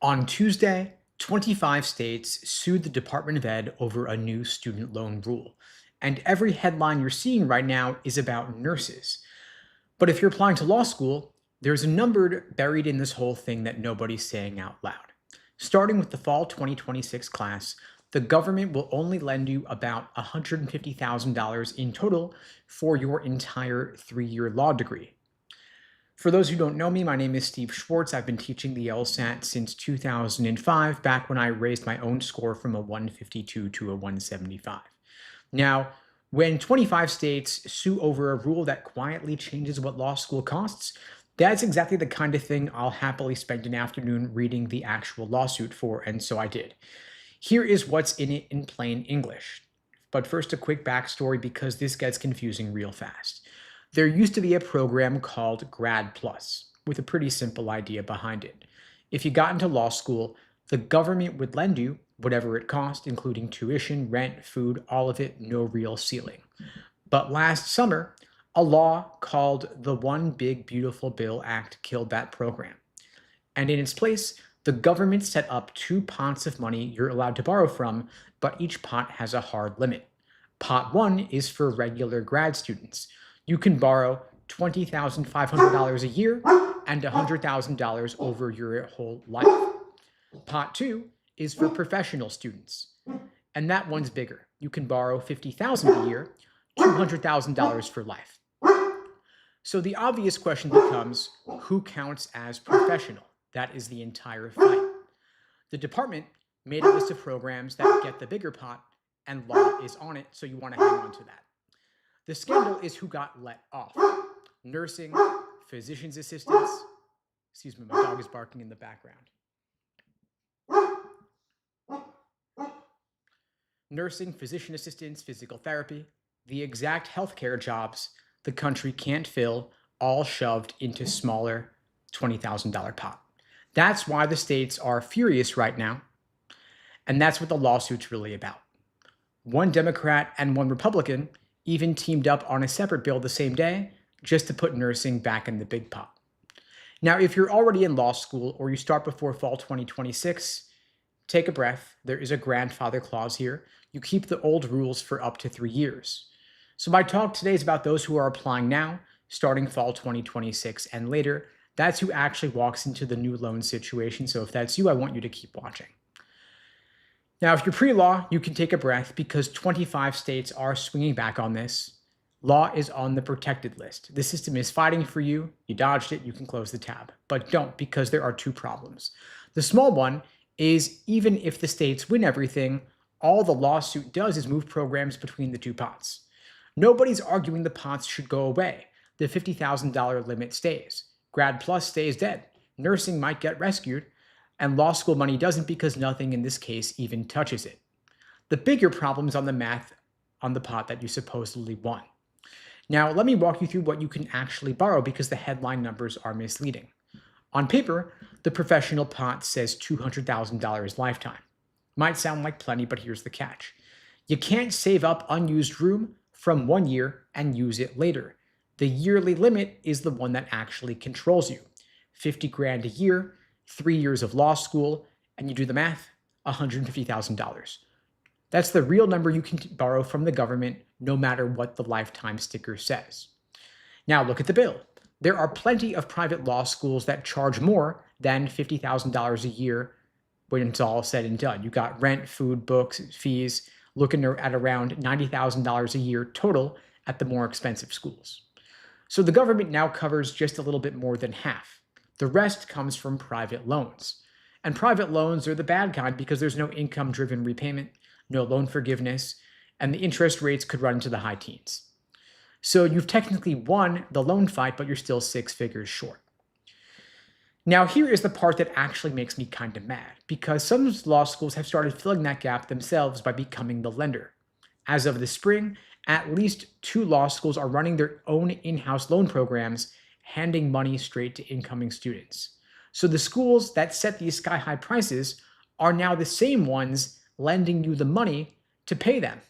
On Tuesday, 25 states sued the Department of Ed over a new student loan rule. And every headline you're seeing right now is about nurses. But if you're applying to law school, there's a number buried in this whole thing that nobody's saying out loud. Starting with the fall 2026 class, the government will only lend you about $150,000 in total for your entire 3-year law degree. For those who don't know me, my name is Steve Schwartz. I've been teaching the LSAT since 2005, back when I raised my own score from a 152 to a 175. Now, when 25 states sue over a rule that quietly changes what law school costs, that's exactly the kind of thing I'll happily spend an afternoon reading the actual lawsuit for, and so I did. Here is what's in it in plain English. But first, a quick backstory because this gets confusing real fast. There used to be a program called Grad Plus with a pretty simple idea behind it. If you got into law school, the government would lend you whatever it cost, including tuition, rent, food, all of it, no real ceiling. But last summer, a law called the One Big Beautiful Bill Act killed that program. And in its place, the government set up two pots of money you're allowed to borrow from, but each pot has a hard limit. Pot one is for regular grad students. You can borrow $20,500 a year and $100,000 over your whole life. Pot two is for professional students, and that one's bigger. You can borrow $50,000 a year, $200,000 for life. So the obvious question becomes, who counts as professional? That is the entire fight. The department made a list of programs that get the bigger pot, and law is on it, so you want to hang on to that. The scandal is who got let off. Nursing, physician's assistants. Excuse me, my dog is barking in the background. Nursing, physician assistants, physical therapy, the exact healthcare jobs the country can't fill, all shoved into smaller $20,000 pot. That's why the states are furious right now, and that's what the lawsuit's really about. One Democrat and one Republican even teamed up on a separate bill the same day just to put nursing back in the big pot. Now, if you're already in law school or you start before fall 2026, take a breath. There is a grandfather clause here. You keep the old rules for up to 3 years. So my talk today is about those who are applying now, starting fall 2026 and later. That's who actually walks into the new loan situation. So if that's you, I want you to keep watching. Now, if you're pre-law, you can take a breath because 25 states are swinging back on this. Law is on the protected list. The system is fighting for you. You dodged it, you can close the tab. But don't, because there are two problems. The small one is even if the states win everything, all the lawsuit does is move programs between the two pots. Nobody's arguing the pots should go away. The $50,000 limit stays. Grad Plus stays dead. Nursing might get rescued, and law school money doesn't because nothing in this case even touches it. The bigger problem is on the math on the pot that you supposedly won. Now, let me walk you through what you can actually borrow because the headline numbers are misleading. On paper, the professional pot says $200,000 lifetime. Might sound like plenty, but here's the catch. You can't save up unused room from 1 year and use it later. The yearly limit is the one that actually controls you. 50 grand a year, 3 years of law school, and you do the math, $150,000. That's the real number you can borrow from the government, no matter what the lifetime sticker says. Now look at the bill. There are plenty of private law schools that charge more than $50,000 a year when it's all said and done. You got rent, food, books, fees, looking at around $90,000 a year total at the more expensive schools. So the government now covers just a little bit more than half. The rest comes from private loans. And private loans are the bad kind because there's no income-driven repayment, no loan forgiveness, and the interest rates could run into the high teens. So you've technically won the loan fight, but you're still 6 figures short. Now here is the part that actually makes me kind of mad, because some law schools have started filling that gap themselves by becoming the lender. As of the spring, at least 2 law schools are running their own in-house loan programs, handing money straight to incoming students. So the schools that set these sky-high prices are now the same ones lending you the money to pay them.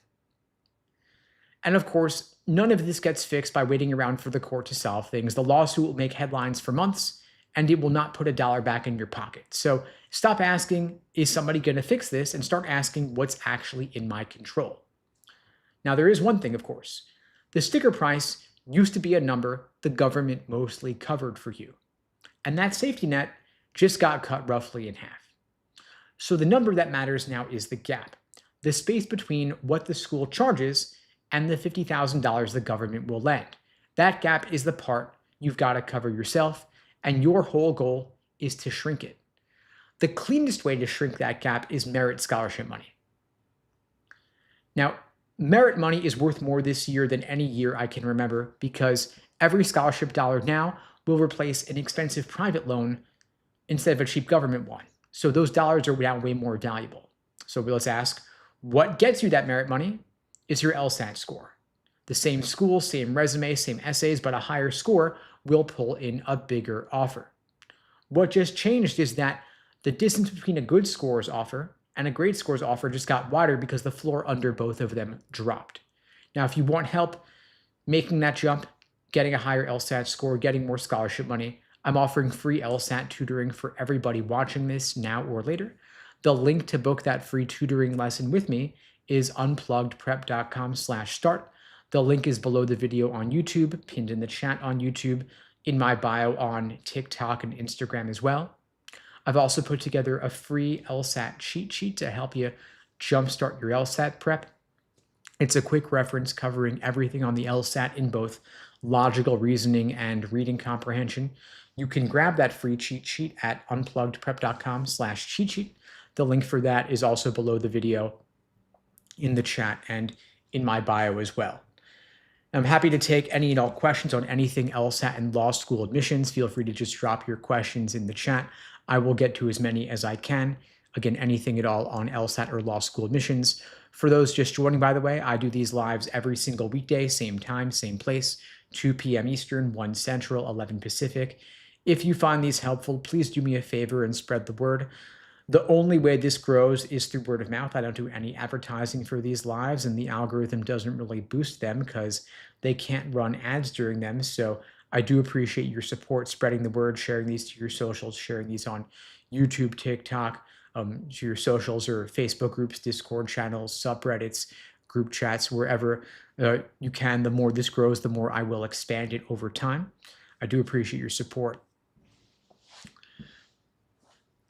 And of course, none of this gets fixed by waiting around for the court to solve things. The lawsuit will make headlines for months, and it will not put a dollar back in your pocket. So stop asking, is somebody going to fix this? And start asking, what's actually in my control? Now, there is one thing, of course. The sticker price used to be a number the government mostly covered for you. And that safety net just got cut roughly in half. So the number that matters now is the gap, the space between what the school charges and the $50,000 the government will lend. That gap is the part you've got to cover yourself, and your whole goal is to shrink it. The cleanest way to shrink that gap is merit scholarship money. Now, merit money is worth more this year than any year I can remember because every scholarship dollar now will replace an expensive private loan instead of a cheap government one. So those dollars are now way more valuable. So let's ask, what gets you that merit money? Is your LSAT score. The same school, same resume, same essays, but a higher score will pull in a bigger offer. What just changed is that the distance between a good scores offer and a great scores offer just got wider because the floor under both of them dropped. Now, if you want help making that jump, getting a higher LSAT score, getting more scholarship money, I'm offering free LSAT tutoring for everybody watching this now or later. The link to book that free tutoring lesson with me is unpluggedprep.com/start. The link is below the video on YouTube, pinned in the chat on YouTube, in my bio on TikTok and Instagram as well. I've also put together a free LSAT cheat sheet to help you jumpstart your LSAT prep. It's a quick reference covering everything on the LSAT in both logical reasoning and reading comprehension. You can grab that free cheat sheet at unpluggedprep.com/cheat sheet. The link for that is also below the video in the chat and in my bio as well. I'm happy to take any and all questions on anything LSAT and law school admissions. Feel free to just drop your questions in the chat. I will get to as many as I can. Again, anything at all on LSAT or law school admissions. For those just joining, by the way, I do these lives every single weekday, same time, same place, 2 p.m. Eastern, 1 Central, 11 Pacific. If you find these helpful, please do me a favor and spread the word. The only way this grows is through word of mouth. I don't do any advertising for these lives, and the algorithm doesn't really boost them because they can't run ads during them. So I do appreciate your support, spreading the word, sharing these to your socials, sharing these on YouTube, TikTok, to your socials or Facebook groups, Discord channels, subreddits, group chats, wherever you can. The more this grows, the more I will expand it over time. I do appreciate your support.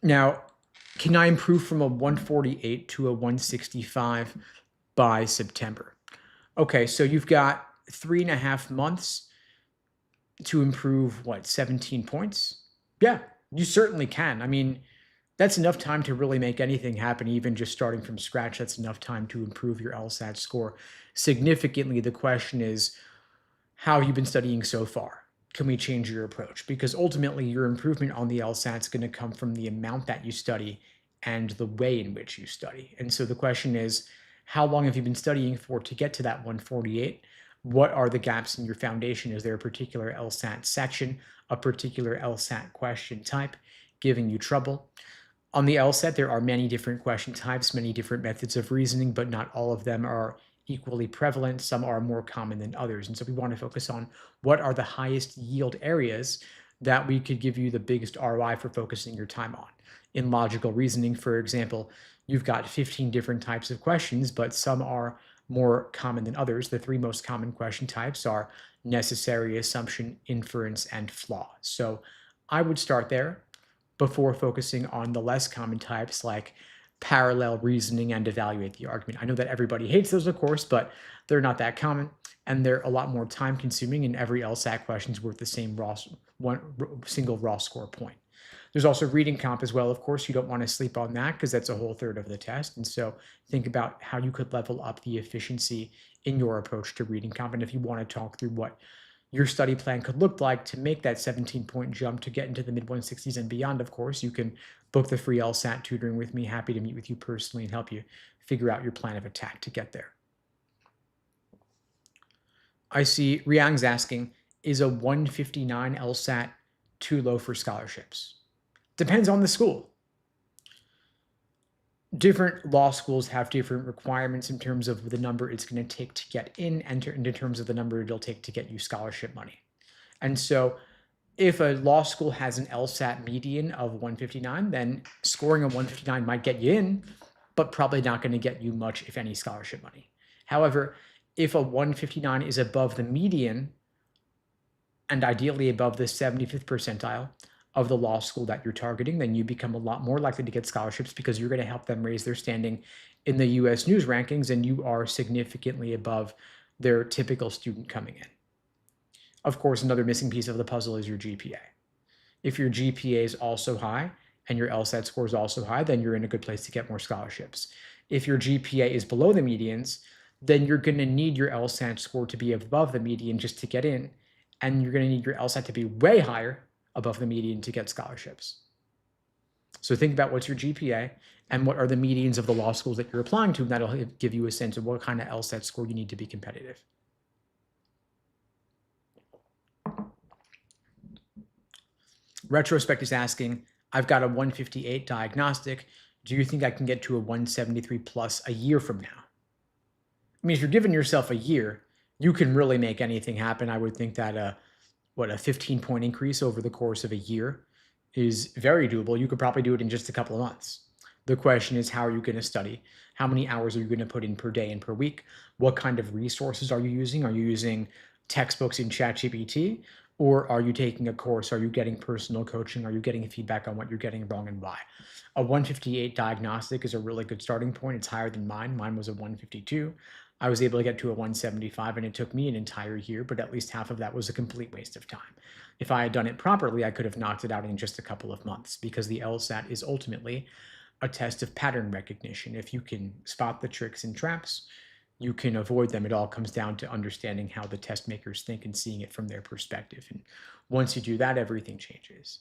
Now, can I improve from a 148 to a 165 by September? Okay, so you've got 3.5 months to improve, 17 points? Yeah, you certainly can. I mean, that's enough time to really make anything happen, even just starting from scratch. That's enough time to improve your LSAT score significantly. The question is, how have you been studying so far? Can we change your approach? Because ultimately, your improvement on the LSAT is going to come from the amount that you study and the way in which you study. And so the question is, how long have you been studying for to get to that 148? What are the gaps in your foundation? Is there a particular LSAT section, a particular LSAT question type giving you trouble? On the LSAT, there are many different question types, many different methods of reasoning, but not all of them are equally prevalent. Some are more common than others. And so we want to focus on what are the highest yield areas that we could give you the biggest ROI for focusing your time on. In logical reasoning, for example, you've got 15 different types of questions, but some are more common than others. The 3 most common question types are necessary, assumption, inference, and flaw. So I would start there before focusing on the less common types like parallel reasoning and evaluate the argument. I know that everybody hates those, of course, but they're not that common, and they're a lot more time consuming, and every LSAT question is worth the same single raw score point. There's also reading comp as well. Of course, you don't want to sleep on that because that's a whole third of the test. And so think about how you could level up the efficiency in your approach to reading comp. And if you want to talk through what your study plan could look like to make that 17-point jump to get into the mid-160s and beyond, of course, you can book the free LSAT tutoring with me. Happy to meet with you personally and help you figure out your plan of attack to get there. I see Riang's asking, is a 159 LSAT too low for scholarships? Depends on the school. Different law schools have different requirements in terms of the number it's going to take to get in and in terms of the number it'll take to get you scholarship money. And so If a law school has an LSAT median of 159, then scoring a 159 might get you in, but probably not going to get you much, if any, scholarship money. However, if a 159 is above the median, and ideally above the 75th percentile of the law school that you're targeting, then you become a lot more likely to get scholarships because you're going to help them raise their standing in the US news rankings, and you are significantly above their typical student coming in. Of course, another missing piece of the puzzle is your GPA. If your GPA is also high and your LSAT score is also high, then you're in a good place to get more scholarships. If your GPA is below the medians, then you're going to need your LSAT score to be above the median just to get in, and you're going to need your LSAT to be way higher above the median to get scholarships. So think about what's your GPA and what are the medians of the law schools that you're applying to, and that'll give you a sense of what kind of LSAT score you need to be competitive. Retrospect is asking, I've got a 158 diagnostic. Do you think I can get to a 173 plus a year from now? I mean, if you're giving yourself a year, you can really make anything happen. I would think that a 15-point increase over the course of a year is very doable. You could probably do it in just a couple of months. The question is, how are you going to study? How many hours are you going to put in per day and per week? What kind of resources are you using? Are you using textbooks in ChatGPT? Or are you taking a course? Are you getting personal coaching? Are you getting feedback on what you're getting wrong and why? A 158 diagnostic is a really good starting point. It's higher than mine. Mine was a 152. I was able to get to a 175, and it took me an entire year, but at least half of that was a complete waste of time. If I had done it properly, I could have knocked it out in just a couple of months, because the LSAT is ultimately a test of pattern recognition. If you can spot the tricks and traps, you can avoid them. It all comes down to understanding how the test makers think and seeing it from their perspective. And once you do that, everything changes.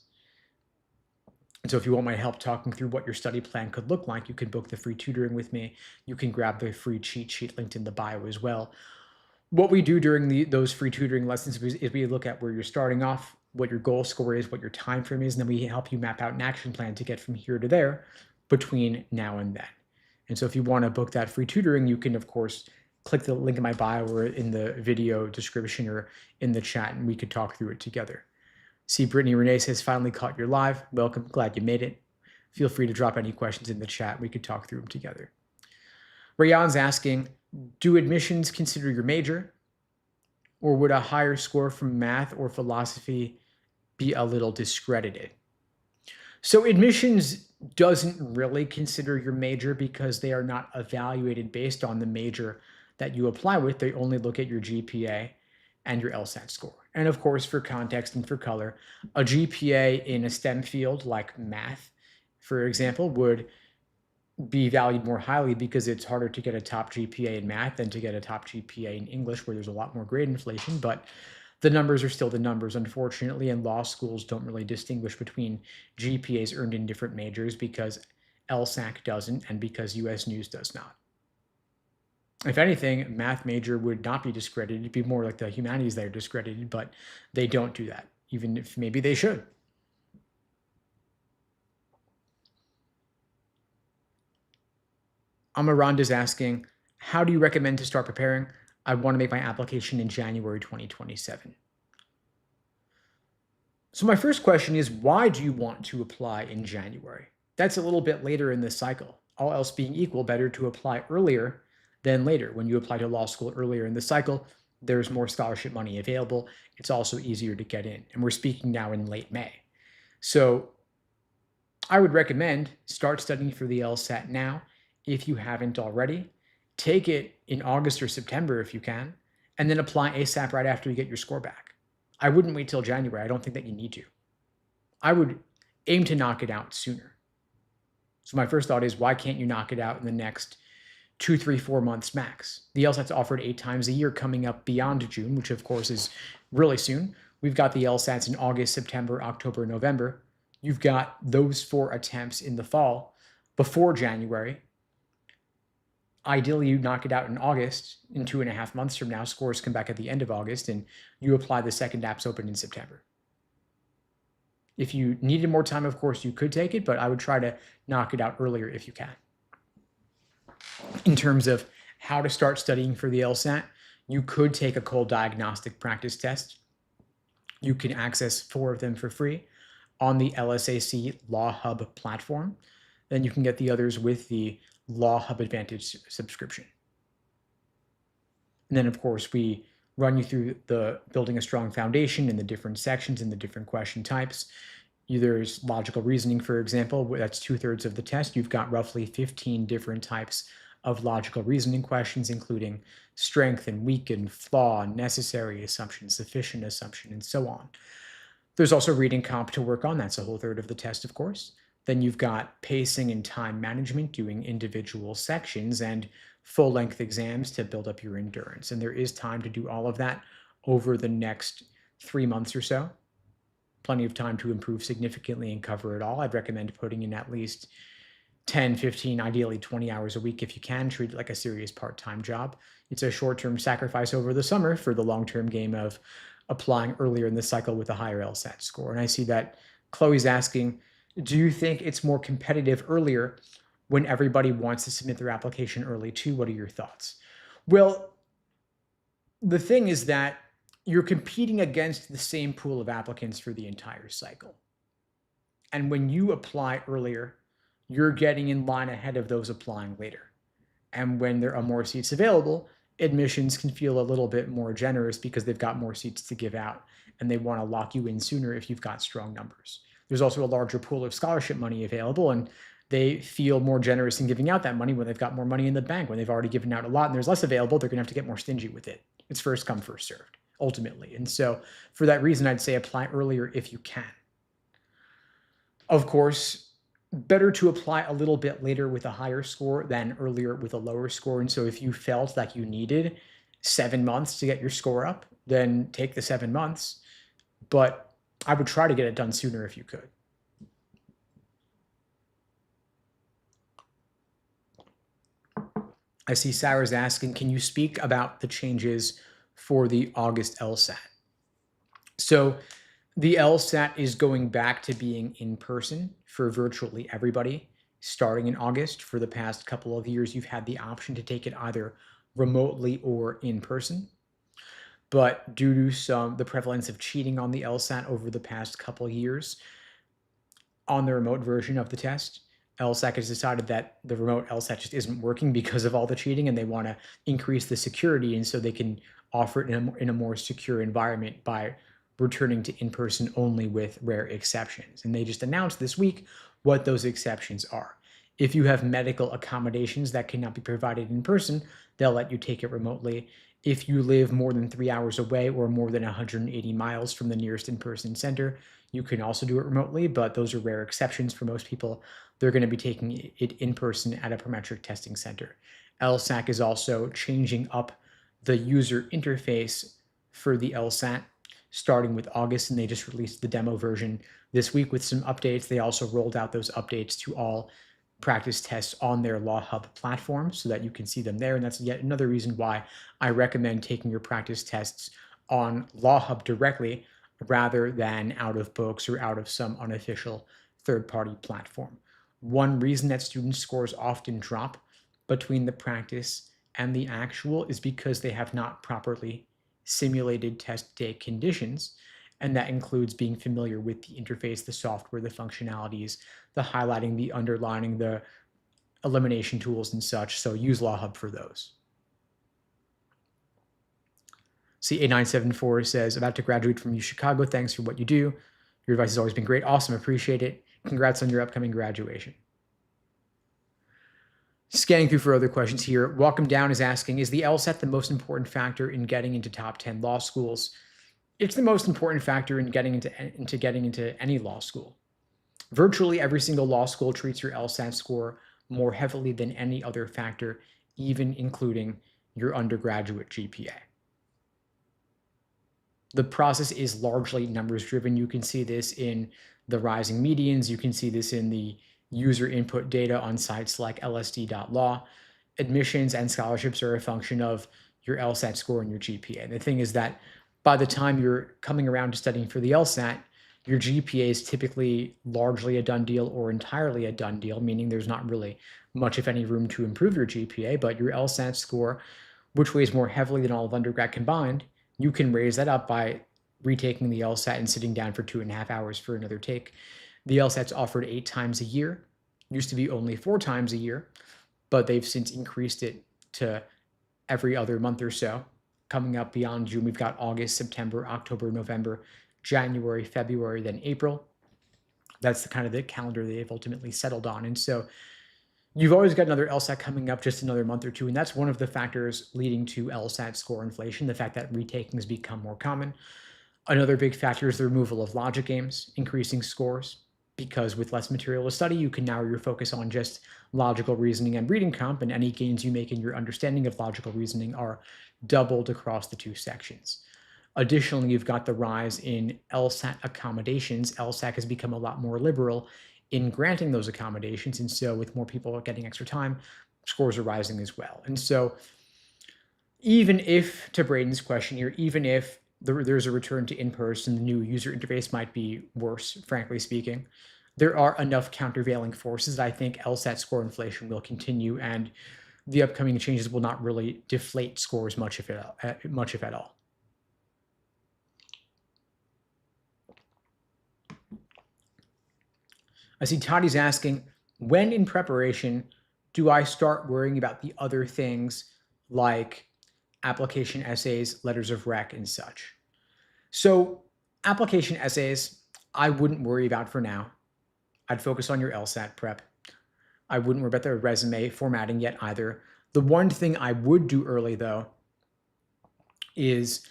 And so if you want my help talking through what your study plan could look like, you can book the free tutoring with me. You can grab the free cheat sheet linked in the bio as well. What we do during those free tutoring lessons is we look at where you're starting off, what your goal score is, what your time frame is, and then we help you map out an action plan to get from here to there between now and then. And so if you want to book that free tutoring, you can, of course, click the link in my bio or in the video description or in the chat, and we could talk through it together. See, Brittany Renee says, finally caught your live. Welcome. Glad you made it. Feel free to drop any questions in the chat. We could talk through them together. Rayan's asking, do admissions consider your major? Or would a higher score from math or philosophy be a little discredited? So admissions doesn't really consider your major because they are not evaluated based on the major that you apply with. They only look at your GPA and your LSAT score. And of course, for context and for color, a GPA in a STEM field like math, for example, would be valued more highly because it's harder to get a top GPA in math than to get a top GPA in English, where there's a lot more grade inflation. But the numbers are still the numbers, unfortunately, and law schools don't really distinguish between GPAs earned in different majors because LSAC doesn't and because US News does not. If anything, math major would not be discredited. It'd be more like the humanities that are discredited, but they don't do that, even if maybe they should. Amaranda's asking, how do you recommend to start preparing? I want to make my application in January 2027. So my first question is, why do you want to apply in January? That's a little bit later in the cycle. All else being equal, better to apply earlier than later. When you apply to law school earlier in the cycle, there's more scholarship money available. It's also easier to get in. And we're speaking now in late May. So I would recommend start studying for the LSAT now if you haven't already. Take it in August or September if you can, and then apply ASAP right after you get your score back. I wouldn't wait till January. I don't think that you need to. I would aim to knock it out sooner. So my first thought is, why can't you knock it out in the next 2, 3, 4 months max? The LSAT's offered 8 times a year coming up beyond June, which of course is really soon. We've got the LSATs in August, September, October, November. You've got those 4 attempts in the fall before January. Ideally, you knock it out in August. In 2.5 months from now, scores come back at the end of August, and you apply the second apps open in September. If you needed more time, of course, you could take it, but I would try to knock it out earlier if you can. In terms of how to start studying for the LSAT, you could take a cold diagnostic practice test You can access 4 of them for free on the LSAC Law Hub platform. Then you can get the others with the Law Hub Advantage subscription. And then, of course, we run you through the building a strong foundation in the different sections and the different question types. There's logical reasoning, for example, that's 2/3 of the test. You've got roughly 15 different types of logical reasoning questions, including strength and weaken, flaw, necessary assumption, sufficient assumption, and so on. There's also reading comp to work on. That's a whole third of the test, of course. Then you've got pacing and time management, doing individual sections, and full-length exams to build up your endurance. And there is time to do all of that over the next 3 months or so. Plenty of time to improve significantly and cover it all. I'd recommend putting in at least 10, 15, ideally 20 hours a week if you can. Treat it like a serious part-time job. It's a short-term sacrifice over the summer for the long-term game of applying earlier in the cycle with a higher LSAT score. And I see that Chloe's asking, do you think it's more competitive earlier when everybody wants to submit their application early too? What are your thoughts? Well, the thing is that you're competing against the same pool of applicants for the entire cycle. And when you apply earlier, you're getting in line ahead of those applying later. And when there are more seats available, admissions can feel a little bit more generous because they've got more seats to give out and they want to lock you in sooner if you've got strong numbers. There's also a larger pool of scholarship money available, and they feel more generous in giving out that money when they've got more money in the bank. When they've already given out a lot and there's less available, they're going to have to get more stingy with it. It's first come, first served, ultimately. And so for that reason, I'd say apply earlier if you can. Of course, better to apply a little bit later with a higher score than earlier with a lower score. And so if you felt like you needed 7 months to get your score up, then take the 7 months. But I would try to get it done sooner if you could. I see Sarah's asking, can you speak about the changes for the August LSAT? So the LSAT is going back to being in person for virtually everybody starting in August. For the past couple of years, you've had the option to take it either remotely or in person. But due to the prevalence of cheating on the LSAT over the past couple of years on the remote version of the test, LSAC has decided that the remote LSAT just isn't working because of all the cheating, and they want to increase the security, and so they can offer it in a more secure environment by returning to in-person only with rare exceptions. And they just announced this week what those exceptions are. If you have medical accommodations that cannot be provided in person, they'll let you take it remotely. If you live more than 3 hours away or more than 180 miles from the nearest in-person center, you can also do it remotely, but those are rare exceptions for most people. They're going to be taking it in person at a parametric testing center. LSAC is also changing up the user interface for the LSAT starting with August, and they just released the demo version this week with some updates. They also rolled out those updates to all practice tests on their Law Hub platform so that you can see them there. And that's yet another reason why I recommend taking your practice tests on Law Hub directly rather than out of books or out of some unofficial third-party platform. One reason that student scores often drop between the practice and the actual is because they have not properly simulated test day conditions, and that includes being familiar with the interface, the software, the functionalities, the highlighting, the underlining, the elimination tools and such. So use Law Hub for those. CA974 says, about to graduate from U Chicago. Thanks for what you do. Your advice has always been great. Awesome. Appreciate it. Congrats on your upcoming graduation. Scanning through for other questions here. Welcome Down is asking, is the LSAT the most important factor in getting into top 10 law schools? It's the most important factor in getting into any law school. Virtually every single law school treats your LSAT score more heavily than any other factor, even including your undergraduate GPA. The process is largely numbers driven. You can see this in the rising medians. You can see this in the user input data on sites like lsd.law. Admissions and scholarships are a function of your LSAT score and your GPA. And the thing is that by the time you're coming around to studying for the LSAT, your GPA is typically largely a done deal or entirely a done deal, meaning there's not really much, if any, room to improve your GPA, but your LSAT score, which weighs more heavily than all of undergrad combined, you can raise that up by retaking the LSAT and sitting down for 2.5 hours for another take. The LSAT's offered 8 times a year. Used to be only 4 times a year, but they've since increased it to every other month or so. Coming up beyond June, we've got August, September, October, November, January, February, then April. That's the kind of the calendar they've ultimately settled on. And so you've always got another LSAT coming up just another month or two, and that's one of the factors leading to LSAT score inflation, the fact that retaking has become more common. Another big factor is the removal of logic games, increasing scores, because with less material to study, you can narrow your focus on just logical reasoning and reading comp, and any gains you make in your understanding of logical reasoning are doubled across the 2 sections. Additionally, you've got the rise in LSAT accommodations. LSAT has become a lot more liberal in granting those accommodations, and so with more people getting extra time, scores are rising as well. And so even if, to Braden's question here, even if there's a return to in-person, the new user interface might be worse, frankly speaking, there are enough countervailing forces that I think LSAT score inflation will continue, and the upcoming changes will not really deflate scores much if at all. I see Toddy's asking, when in preparation do I start worrying about the other things like application essays, letters of rec, and such? So application essays, I wouldn't worry about for now. I'd focus on your LSAT prep. I wouldn't worry about the resume formatting yet either. The one thing I would do early, though, is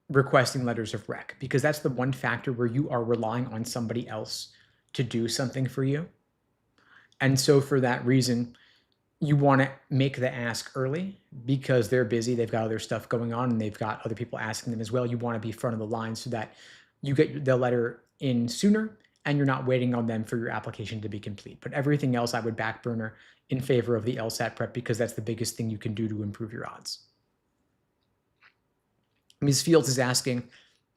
requesting letters of rec, because that's the one factor where you are relying on somebody else to do something for you. And so for that reason, you want to make the ask early because they're busy, they've got other stuff going on, and they've got other people asking them as well. You want to be front of the line so that you get the letter in sooner and you're not waiting on them for your application to be complete. But everything else I would back burner in favor of the LSAT prep because that's the biggest thing you can do to improve your odds. Ms. Fields is asking,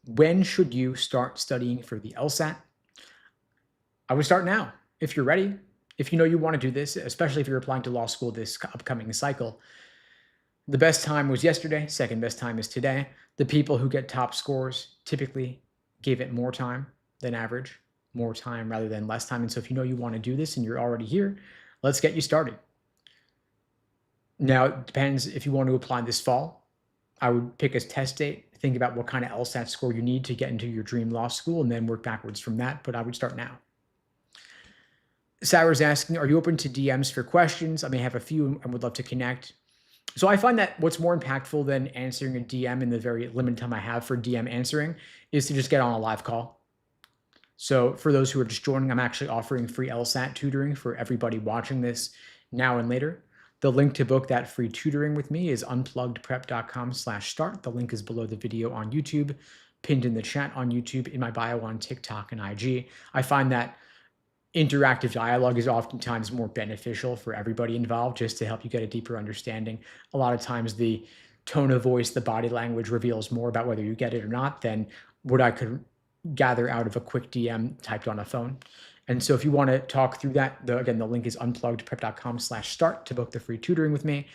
when should you start studying for the LSAT? I would start now if you're ready. If you know you want to do this, especially if you're applying to law school this upcoming cycle. The best time was yesterday. Second best time is today. The people who get top scores typically give it more time than average, more time rather than less time. And so if you know you want to do this and you're already here, let's get you started. Now, it depends if you want to apply this fall. I would pick a test date, think about what kind of LSAT score you need to get into your dream law school, and then work backwards from that, but I would start now. Sarah's asking, are you open to DMs for questions? I may have a few and would love to connect. So I find that what's more impactful than answering a DM in the very limited time I have for DM answering is to just get on a live call. So for those who are just joining, I'm actually offering free LSAT tutoring for everybody watching this now and later. The link to book that free tutoring with me is unpluggedprep.com/start. The link is below the video on YouTube, pinned in the chat on YouTube, in my bio on TikTok and IG. I find that interactive dialogue is oftentimes more beneficial for everybody involved, just to help you get a deeper understanding. A lot of times the tone of voice, the body language reveals more about whether you get it or not than what I could gather out of a quick DM typed on a phone. And so if you want to talk through that, again, the link is unpluggedprep.com/start to book the free tutoring with me.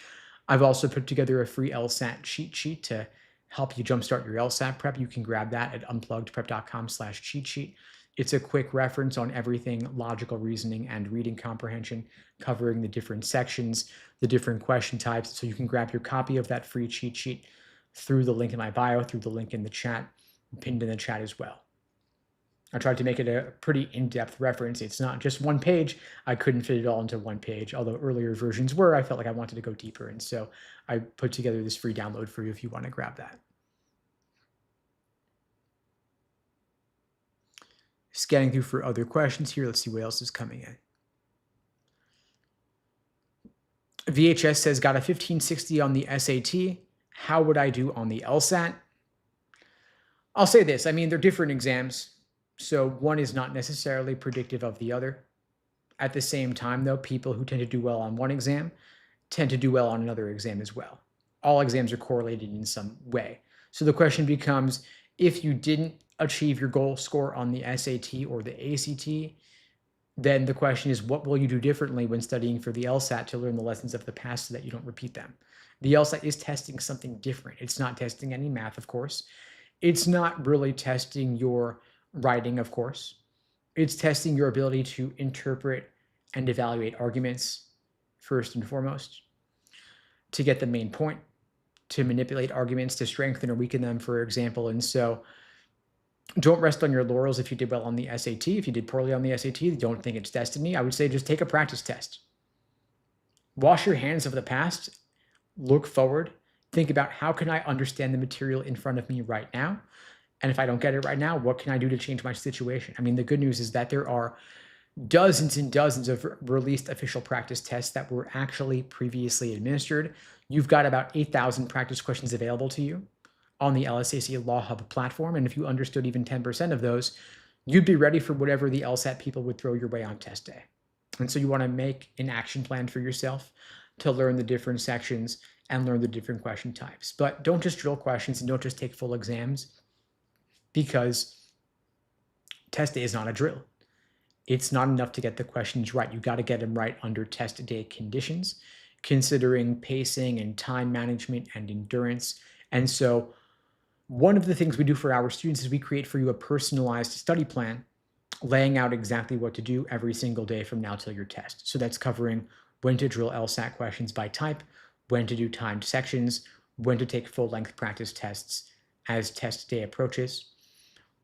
I've also put together a free LSAT cheat sheet to help you jumpstart your LSAT prep. You can grab that at unpluggedprep.com/cheat sheet. It's a quick reference on everything logical reasoning and reading comprehension, covering the different sections, the different question types. So you can grab your copy of that free cheat sheet through the link in my bio, through the link in the chat, pinned in the chat as well. I tried to make it a pretty in-depth reference. It's not just one page. I couldn't fit it all into one page, although earlier versions were. I felt like I wanted to go deeper. And so I put together this free download for you if you want to grab that. Scanning through for other questions here. Let's see what else is coming in. VHS says, got a 1560 on the SAT. How would I do on the LSAT? I'll say this. I mean, they're different exams. So one is not necessarily predictive of the other. At the same time, though, people who tend to do well on one exam tend to do well on another exam as well. All exams are correlated in some way. So the question becomes, if you didn't achieve your goal score on the SAT or the ACT, then the question is, what will you do differently when studying for the LSAT to learn the lessons of the past so that you don't repeat them? The LSAT is testing something different. It's not testing any math, of course. It's not really testing your writing, of course. It's testing your ability to interpret and evaluate arguments, first and foremost, to get the main point, to manipulate arguments, to strengthen or weaken them, for example. And so don't rest on your laurels if you did well on the SAT. If you did poorly on the SAT, don't think it's destiny. I would say just take a practice test. Wash your hands of the past, look forward, think about how can I understand the material in front of me right now? And if I don't get it right now, what can I do to change my situation? I mean, the good news is that there are dozens and dozens of released official practice tests that were actually previously administered. You've got about 8,000 practice questions available to you on the LSAC Law Hub platform. And if you understood even 10% of those, you'd be ready for whatever the LSAT people would throw your way on test day. And so you want to make an action plan for yourself to learn the different sections and learn the different question types. But don't just drill questions and don't just take full exams, because test day is not a drill. It's not enough to get the questions right. You got to get them right under test day conditions, considering pacing and time management and endurance. And so one of the things we do for our students is we create for you a personalized study plan, laying out exactly what to do every single day from now till your test. So that's covering when to drill LSAT questions by type, when to do timed sections, when to take full-length practice tests as test day approaches.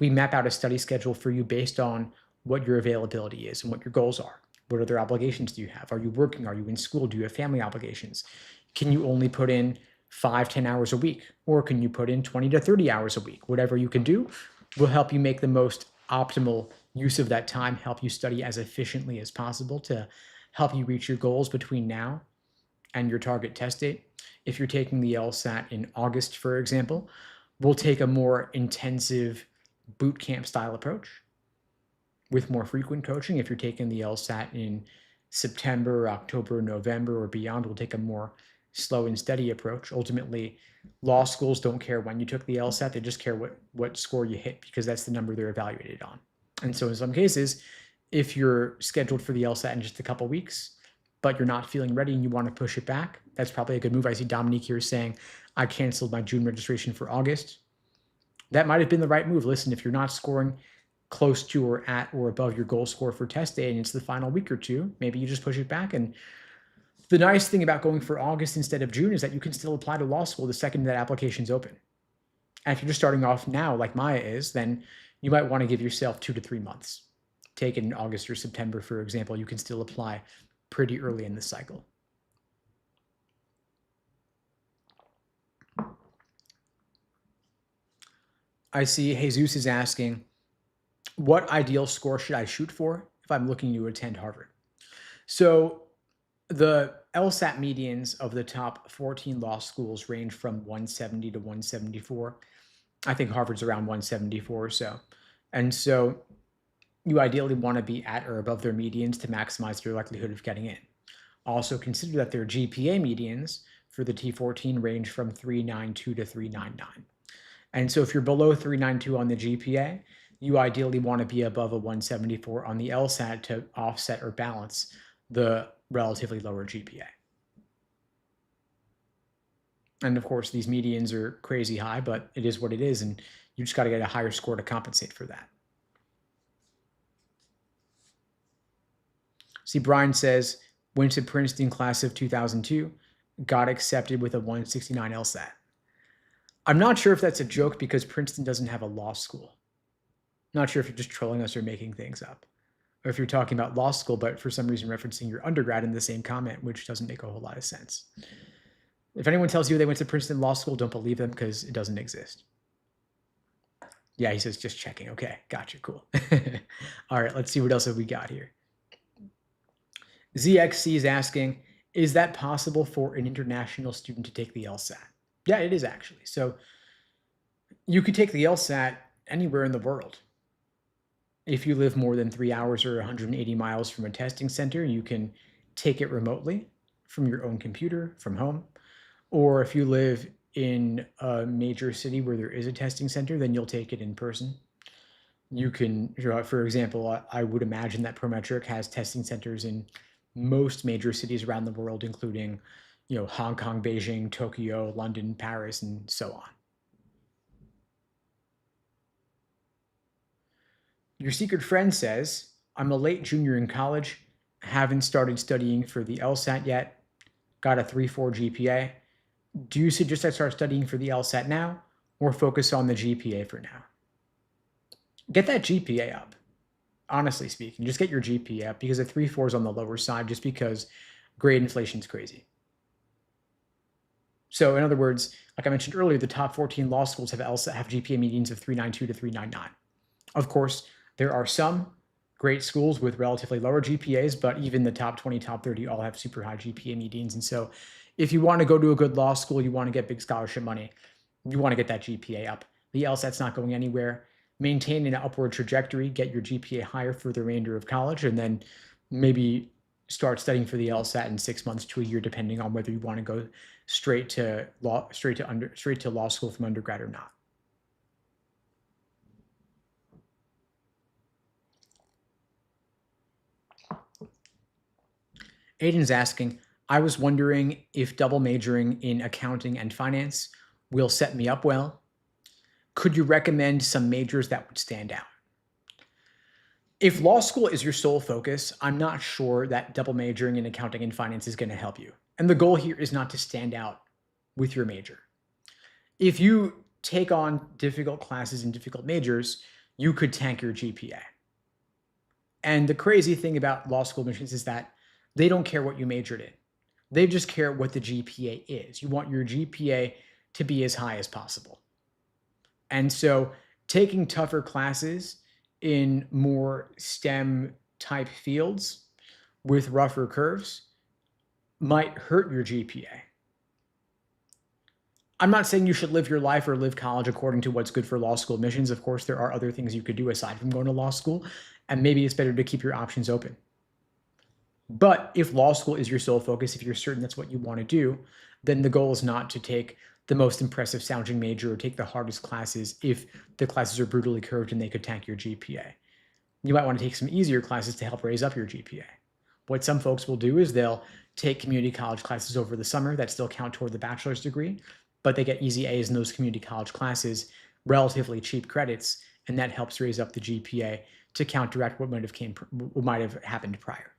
We map out a study schedule for you based on what your availability is and what your goals are. What other obligations do you have? Are you working? Are you in school? Do you have family obligations? Can you only put in 5-10 hours a week? Or can you put in 20 to 30 hours a week? Whatever you can do will help you make the most optimal use of that time, help you study as efficiently as possible to help you reach your goals between now and your target test date. If you're taking the LSAT in August, for example, we'll take a more intensive boot camp style approach with more frequent coaching. If you're taking the LSAT in September, October, November, or beyond, we'll take a more slow and steady approach. Ultimately, law schools don't care when you took the LSAT, they just care what score you hit, because that's the number they're evaluated on. And so in some cases, if you're scheduled for the LSAT in just a couple weeks, but you're not feeling ready and you want to push it back, that's probably a good move. I see Dominique here saying, I canceled my June registration for August. That might have been the right move. Listen, if you're not scoring close to or at or above your goal score for test day and it's the final week or two, maybe you just push it back. And the nice thing about going for August instead of June is that you can still apply to law school the second that application's open. And if you're just starting off now, like Maya is, then you might want to give yourself 2 to 3 months. Take it in August or September, for example. You can still apply pretty early in the cycle. I see Jesus is asking, what ideal score should I shoot for if I'm looking to attend Harvard? So the LSAT medians of the top 14 law schools range from 170 to 174. I think Harvard's around 174 or so. And so you ideally want to be at or above their medians to maximize your likelihood of getting in. Also consider that their GPA medians for the T14 range from 392 to 399. And so if you're below 392 on the GPA, you ideally want to be above a 174 on the LSAT to offset or balance the relatively lower GPA. And of course, these medians are crazy high, but it is what it is, and you just got to get a higher score to compensate for that. See, Brian says, went to Princeton class of 2002, got accepted with a 169 LSAT. I'm not sure if that's a joke because Princeton doesn't have a law school. Not sure if you're just trolling us or making things up, or if you're talking about law school, but for some reason referencing your undergrad in the same comment, which doesn't make a whole lot of sense. If anyone tells you they went to Princeton Law School, don't believe them because it doesn't exist. Yeah, he says, just checking. Okay, gotcha, cool. All right, let's see what else have we got here. ZXC is asking, is that possible for an international student to take the LSAT? Yeah, it is actually. So you could take the LSAT anywhere in the world. If you live more than 3 hours or 180 miles from a testing center, you can take it remotely from your own computer, from home. Or if you live in a major city where there is a testing center, then you'll take it in person. You can, for example, I would imagine that Prometric has testing centers in most major cities around the world, including, Hong Kong, Beijing, Tokyo, London, Paris, and so on. Your secret friend says, I'm a late junior in college, haven't started studying for the LSAT yet, got a 3.4 GPA. Do you suggest I start studying for the LSAT now or focus on the GPA for now? Get that GPA up. Honestly speaking, just get your GPA up, because a 3.4 is on the lower side just because grade inflation is crazy. So in other words, like I mentioned earlier, the top 14 law schools have GPA medians of 392 to 399. Of course, there are some great schools with relatively lower GPAs, but even the top 20, top 30 all have super high GPA medians. And so if you want to go to a good law school, you want to get big scholarship money, you want to get that GPA up. The LSAT's not going anywhere. Maintain an upward trajectory, get your GPA higher for the remainder of college, and then maybe start studying for the LSAT in 6 months to a year, depending on whether you want to go straight to law school from undergrad or not. Aiden's asking, I was wondering if double majoring in accounting and finance will set me up well. Could you recommend some majors that would stand out? If law school is your sole focus, I'm not sure that double majoring in accounting and finance is going to help you. And the goal here is not to stand out with your major. If you take on difficult classes and difficult majors, you could tank your GPA. And the crazy thing about law school admissions is that they don't care what you majored in. They just care what the GPA is. You want your GPA to be as high as possible. And so taking tougher classes in more STEM type fields with rougher curves might hurt your GPA. I'm not saying you should live your life or live college according to what's good for law school admissions. Of course, there are other things you could do aside from going to law school, and maybe it's better to keep your options open. But if law school is your sole focus, if you're certain that's what you want to do, then the goal is not to take the most impressive sounding major or take the hardest classes if the classes are brutally curved and they could tank your GPA. You might want to take some easier classes to help raise up your GPA. What some folks will do is they'll take community college classes over the summer that still count toward the bachelor's degree, but they get easy A's in those community college classes, relatively cheap credits, and that helps raise up the GPA to counteract what might have happened prior.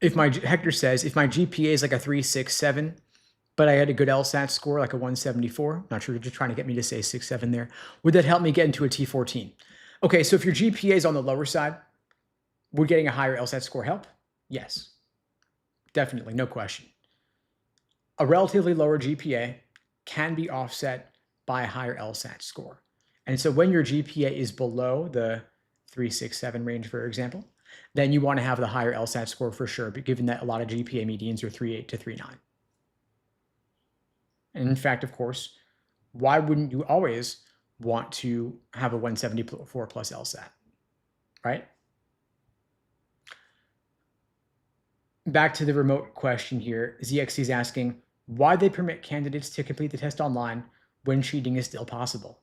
Hector says, if my GPA is like a 3.67, but I had a good LSAT score, like a 174, not sure, you're just trying to get me to say 6.7 there, would that help me get into a T14? Okay, so if your GPA is on the lower side, would getting a higher LSAT score help? Yes, definitely, no question. A relatively lower GPA can be offset by a higher LSAT score. And so when your GPA is below the 3.67 range, for example, then you want to have the higher LSAT score for sure, but given that a lot of GPA medians are 3.8 to 3.9. And in fact, of course, why wouldn't you always want to have a 174 plus LSAT, right? Back to the remote question here. ZXC is asking, why they permit candidates to complete the test online when cheating is still possible?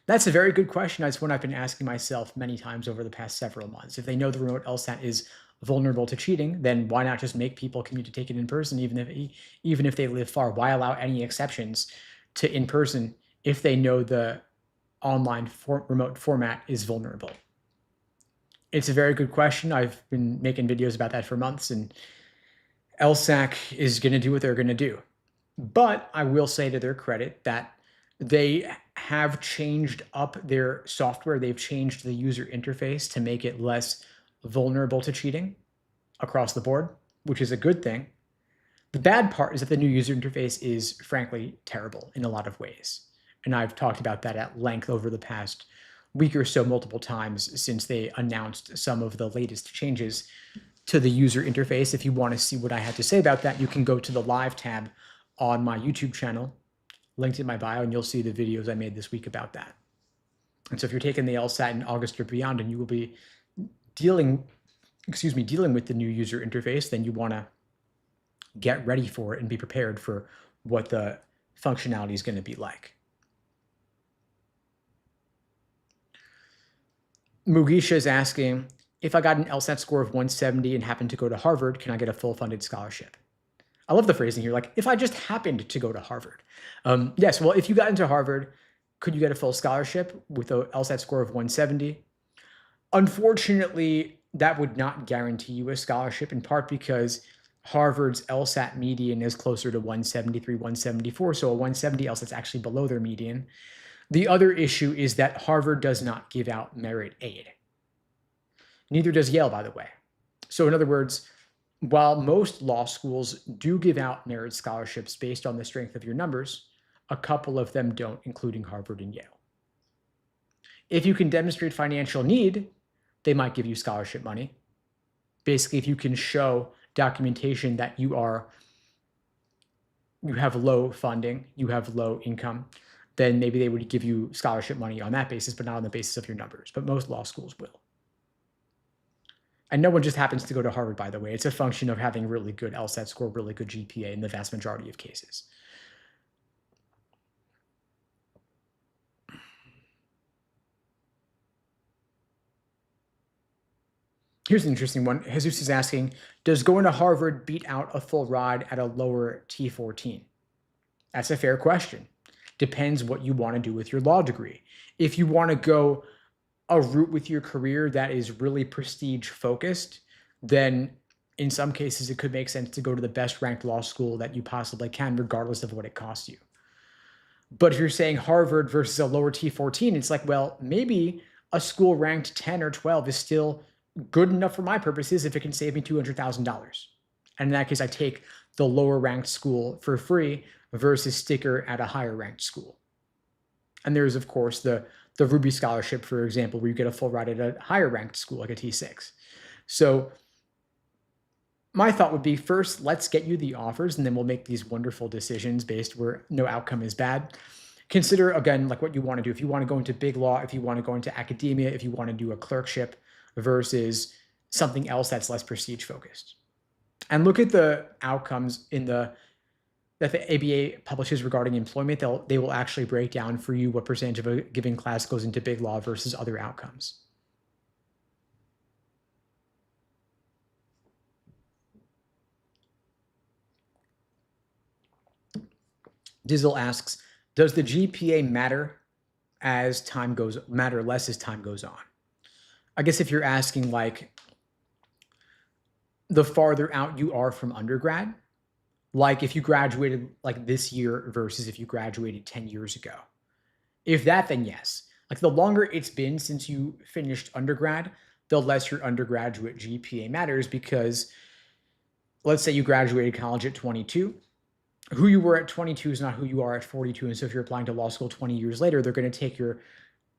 That's a very good question. That's one I've been asking myself many times over the past several months. If they know the remote LSAT is vulnerable to cheating, then why not just make people commute to take it in person, even if they live far? Why allow any exceptions to in person if they know the online remote format is vulnerable? It's a very good question. I've been making videos about that for months, and LSAC is going to do what they're going to do. But I will say to their credit that they have changed up their software. They've changed the user interface to make it less vulnerable to cheating across the board, which is a good thing. The bad part is that the new user interface is frankly terrible in a lot of ways. And I've talked about that at length over the past week or so, multiple times since they announced some of the latest changes to the user interface. If you want to see what I had to say about that, you can go to the live tab on my YouTube channel, linked in my bio, and you'll see the videos I made this week about that. And so if you're taking the LSAT in August or beyond and you will be dealing with the new user interface, then you want to get ready for it and be prepared for what the functionality is going to be like. Mugisha is asking, if I got an LSAT score of 170 and happened to go to Harvard, can I get a full funded scholarship? I love the phrasing here, like, if I just happened to go to Harvard. Yes, well, if you got into Harvard, could you get a full scholarship with a LSAT score of 170? Unfortunately, that would not guarantee you a scholarship, in part because Harvard's LSAT median is closer to 173, 174. So a 170 LSAT is actually below their median. The other issue is that Harvard does not give out merit aid. Neither does Yale, by the way. So in other words, while most law schools do give out merit scholarships based on the strength of your numbers, a couple of them don't, including Harvard and Yale. If you can demonstrate financial need, they might give you scholarship money. Basically, if you can show documentation that you have low funding, you have low income, then maybe they would give you scholarship money on that basis, but not on the basis of your numbers. But most law schools will. And no one just happens to go to Harvard, by the way. It's a function of having really good LSAT score, really good GPA in the vast majority of cases. Here's an interesting one. Jesus is asking, does going to Harvard beat out a full ride at a lower T14? That's a fair question. Depends what you want to do with your law degree. If you want to go a route with your career that is really prestige focused, then in some cases it could make sense to go to the best ranked law school that you possibly can, regardless of what it costs you. But if you're saying Harvard versus a lower T14, it's like, well, maybe a school ranked 10 or 12 is still good enough for my purposes if it can save me $200,000. And in that case, I take the lower ranked school for free versus sticker at a higher ranked school. And there's, of course, the Ruby Scholarship, for example, where you get a full ride at a higher ranked school, like a T6. So my thought would be, first, let's get you the offers, and then we'll make these wonderful decisions based where no outcome is bad. Consider, again, like what you want to do. If you want to go into big law, if you want to go into academia, if you want to do a clerkship versus something else that's less prestige focused. And look at the outcomes that the ABA publishes regarding employment. They will actually break down for you what percentage of a given class goes into big law versus other outcomes. Dizzle asks, does the GPA matter less as time goes on? I guess if you're asking like the farther out you are from undergrad, like if you graduated like this year versus if you graduated 10 years ago. If that, then yes. Like the longer it's been since you finished undergrad, the less your undergraduate GPA matters, because let's say you graduated college at 22. Who you were at 22 is not who you are at 42. And so if you're applying to law school 20 years later, they're going to take your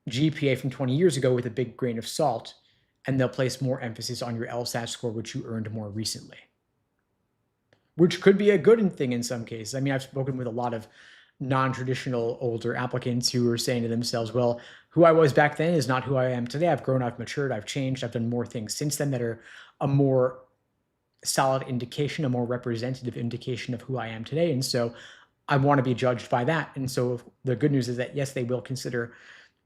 GPA from 20 years ago with a big grain of salt, and they'll place more emphasis on your LSAT score, which you earned more recently, which could be a good thing in some cases. I mean, I've spoken with a lot of non-traditional older applicants who are saying to themselves, well, who I was back then is not who I am today. I've grown, I've matured, I've changed, I've done more things since then that are a more solid indication, a more representative indication of who I am today. And so I want to be judged by that. And so the good news is that, yes, they will consider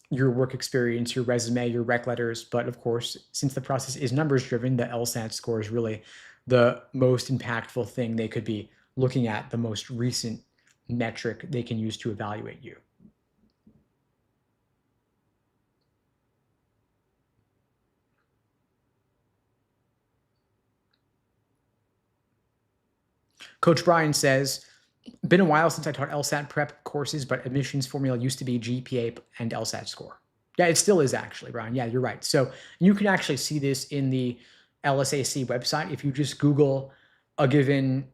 your work experience, your resume, your rec letters. But of course, since the process is numbers driven, the LSAT score is really the most impactful thing they could be looking at, the most recent metric they can use to evaluate you. Coach Brian says, been a while since I taught LSAT prep courses, but admissions formula used to be GPA and LSAT score. Yeah, it still is actually, Brian. Yeah, you're right. So you can actually see this in the LSAC website. If you just Google a given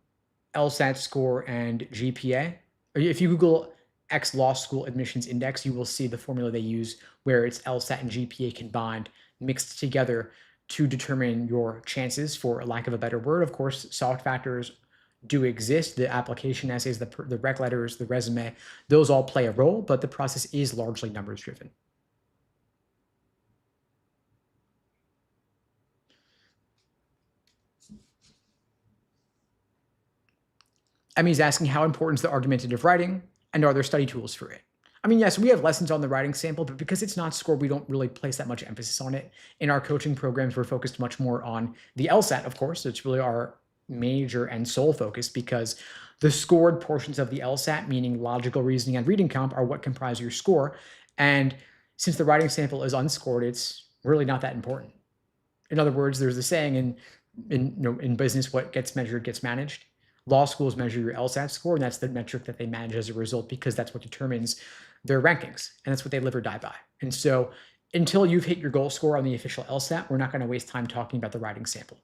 LSAT score and GPA, or if you Google X Law School Admissions Index, you will see the formula they use where it's LSAT and GPA combined, mixed together to determine your chances, for lack of a better word. Of course, soft factors do exist. The application essays, the rec letters, the resume, those all play a role, but the process is largely numbers driven. Emmy's asking, how important is the argumentative writing, and are there study tools for it? I mean, yes, we have lessons on the writing sample, but because it's not scored, we don't really place that much emphasis on it. In our coaching programs, we're focused much more on the LSAT, of course. It's really our major and sole focus, because the scored portions of the LSAT, meaning logical reasoning and reading comp, are what comprise your score. And since the writing sample is unscored, it's really not that important. In other words, there's a saying in business, what gets measured gets managed. Law schools measure your LSAT score, and that's the metric that they manage as a result, because that's what determines their rankings, and that's what they live or die by. And so until you've hit your goal score on the official LSAT, we're not going to waste time talking about the writing sample.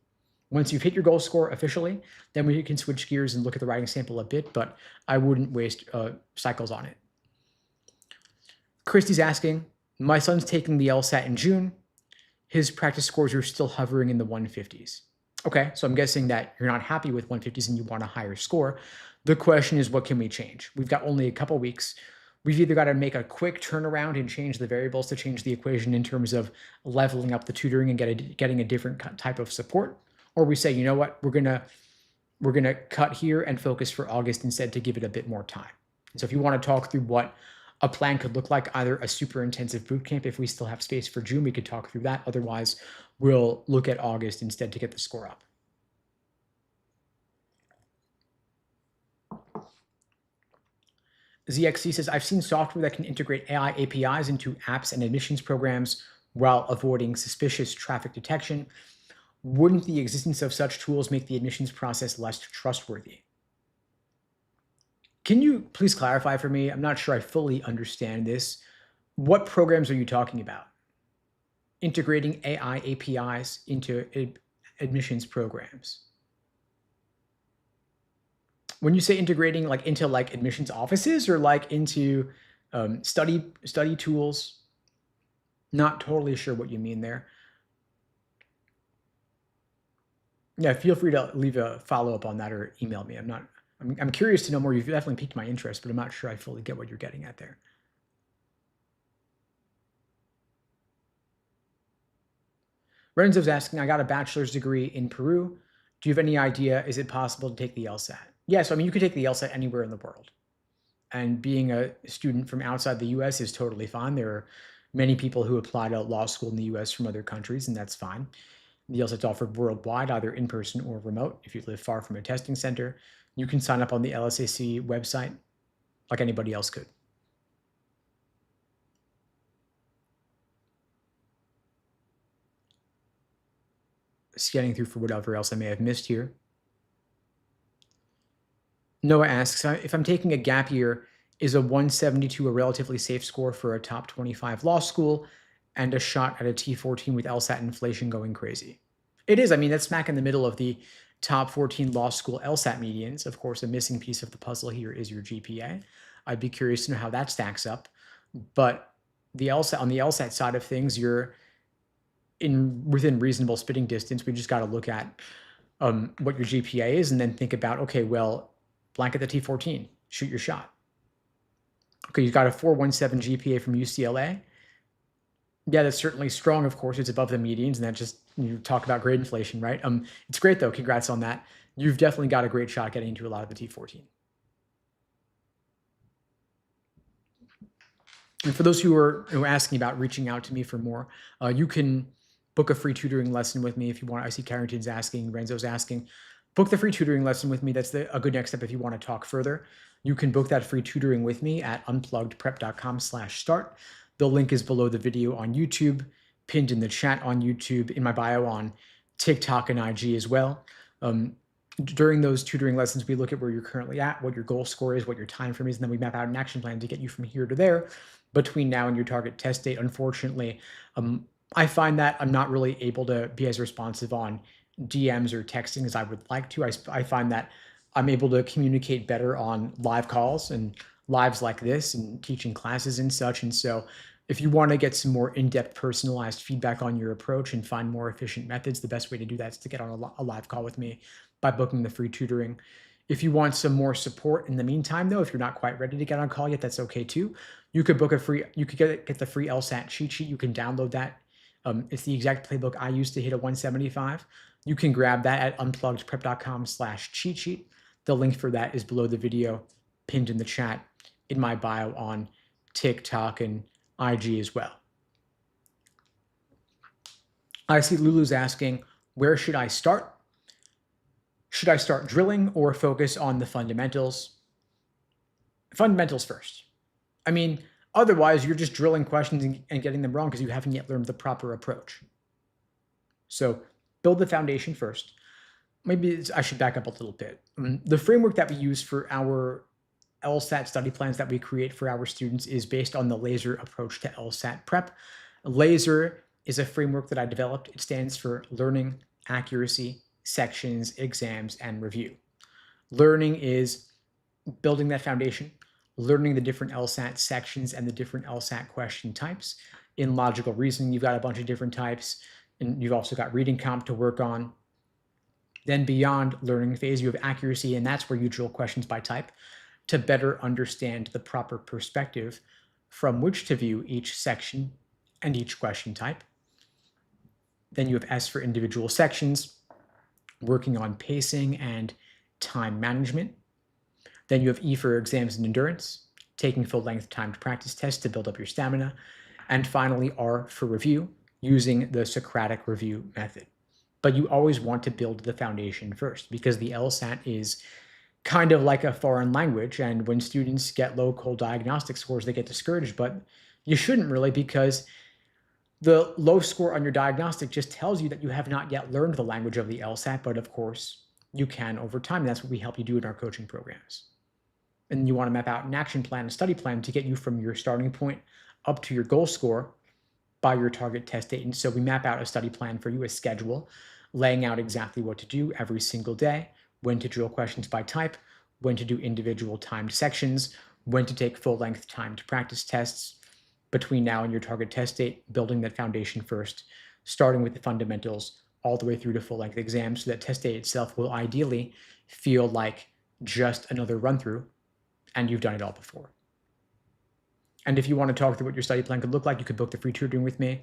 Once you've hit your goal score officially, then we can switch gears and look at the writing sample a bit, but I wouldn't waste cycles on it. Christy's asking, my son's taking the LSAT in June. His practice scores are still hovering in the 150s. Okay, so I'm guessing that you're not happy with 150s and you want a higher score. The question is, what can we change? We've got only a couple weeks. We've either got to make a quick turnaround and change the variables to change the equation in terms of leveling up the tutoring and getting a different type of support, or we say, you know what, we're gonna cut here and focus for August instead to give it a bit more time. So if you want to talk through what a plan could look like, either a super intensive boot camp, if we still have space for June, we could talk through that. Otherwise, we'll look at August instead to get the score up. ZXC says, I've seen software that can integrate AI APIs into apps and admissions programs while avoiding suspicious traffic detection. Wouldn't the existence of such tools make the admissions process less trustworthy? Can you please clarify for me? I'm not sure I fully understand this. What programs are you talking about? Integrating AI APIs into admissions programs. When you say integrating, like into like admissions offices or like into study tools, not totally sure what you mean there. Yeah, feel free to leave a follow-up on that or email me. I'm curious to know more. You've definitely piqued my interest, but I'm not sure I fully get what you're getting at there. Renzo's asking, I got a bachelor's degree in Peru. Do you have any idea, is it possible to take the LSAT? Yeah, so I mean, you could take the LSAT anywhere in the world. And being a student from outside the US is totally fine. There are many people who apply to law school in the US from other countries, and that's fine. The LSAT's offered worldwide, either in person or remote. If you live far from a testing center, you can sign up on the LSAC website like anybody else could. Scanning through for whatever else I may have missed here. Noah asks, if I'm taking a gap year, is a 172 a relatively safe score for a top 25 law school and a shot at a T14 with LSAT inflation going crazy? It is. I mean, that's smack in the middle of the top 14 law school LSAT medians. Of course, a missing piece of the puzzle here is your GPA. I'd be curious to know how that stacks up. But the LSAT, on the LSAT side of things, you're within reasonable spitting distance. We just got to look at what your GPA is and then think about, okay, well, blanket the T14, shoot your shot. Okay, you've got a 417 GPA from UCLA. Yeah, that's certainly strong, of course. It's above the medians, and that just, you talk about grade inflation, right? It's great, though. Congrats on that. You've definitely got a great shot getting into a lot of the T14. And for those who are asking about reaching out to me for more, you can book a free tutoring lesson with me if you want. I see Carrington's asking, Renzo's asking. Book the free tutoring lesson with me. That's a good next step if you want to talk further. You can book that free tutoring with me at unpluggedprep.com/start. The link is below the video on YouTube, pinned in the chat on YouTube, in my bio on TikTok and IG as well. During those tutoring lessons, we look at where you're currently at, what your goal score is, what your time frame is, and then we map out an action plan to get you from here to there between now and your target test date. Unfortunately, I find that I'm not really able to be as responsive on DMs or texting as I would like to. I find that I'm able to communicate better on live calls and lives like this and teaching classes and such. And so if you want to get some more in-depth personalized feedback on your approach and find more efficient methods, the best way to do that is to get on a live call with me by booking the free tutoring. If you want some more support in the meantime, though, if you're not quite ready to get on a call yet, that's okay too. You could get the free LSAT cheat sheet. You can download that. It's the exact playbook I used to hit a 175. You can grab that at unpluggedprep.com/cheat sheet. The link for that is below the video, pinned in the chat in my bio on TikTok and IG as well. I see Lulu's asking, where should I start? Should I start drilling or focus on the fundamentals? Fundamentals first. I mean, otherwise, you're just drilling questions and getting them wrong because you haven't yet learned the proper approach. So build the foundation first. Maybe I should back up a little bit. The framework that we use for our LSAT study plans that we create for our students is based on the LASER approach to LSAT prep. LASER is a framework that I developed. It stands for Learning, Accuracy, Sections, Exams, and Review. Learning is building that foundation, learning the different LSAT sections and the different LSAT question types. In logical reasoning, you've got a bunch of different types, and you've also got reading comp to work on. Then beyond learning phase, you have accuracy, and that's where you drill questions by type to better understand the proper perspective from which to view each section and each question type. Then you have S for individual sections, working on pacing and time management. Then you have E for exams and endurance, taking full-length timed practice tests to build up your stamina. And finally, R for review, using the Socratic review method. But you always want to build the foundation first because the LSAT is kind of like a foreign language. And when students get low cold diagnostic scores, they get discouraged, but you shouldn't really, because the low score on your diagnostic just tells you that you have not yet learned the language of the LSAT, but of course you can over time. That's what we help you do in our coaching programs. And you want to map out an action plan, a study plan to get you from your starting point up to your goal score by your target test date. And so we map out a study plan for you, a schedule, laying out exactly what to do every single day, when to drill questions by type, when to do individual timed sections, when to take full-length timed practice tests between now and your target test date, building that foundation first, starting with the fundamentals all the way through to full-length exams, so that test day itself will ideally feel like just another run-through and you've done it all before. And if you want to talk through what your study plan could look like, you could book the free tutoring with me.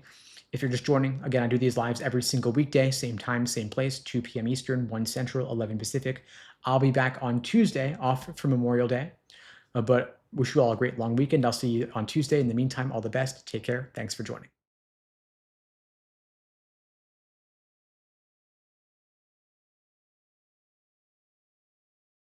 If you're just joining, again, I do these lives every single weekday, same time, same place, 2 p.m. Eastern, 1 Central, 11 Pacific. I'll be back on Tuesday, off for Memorial Day, but wish you all a great long weekend. I'll see you on Tuesday. In the meantime, all the best. Take care. Thanks for joining.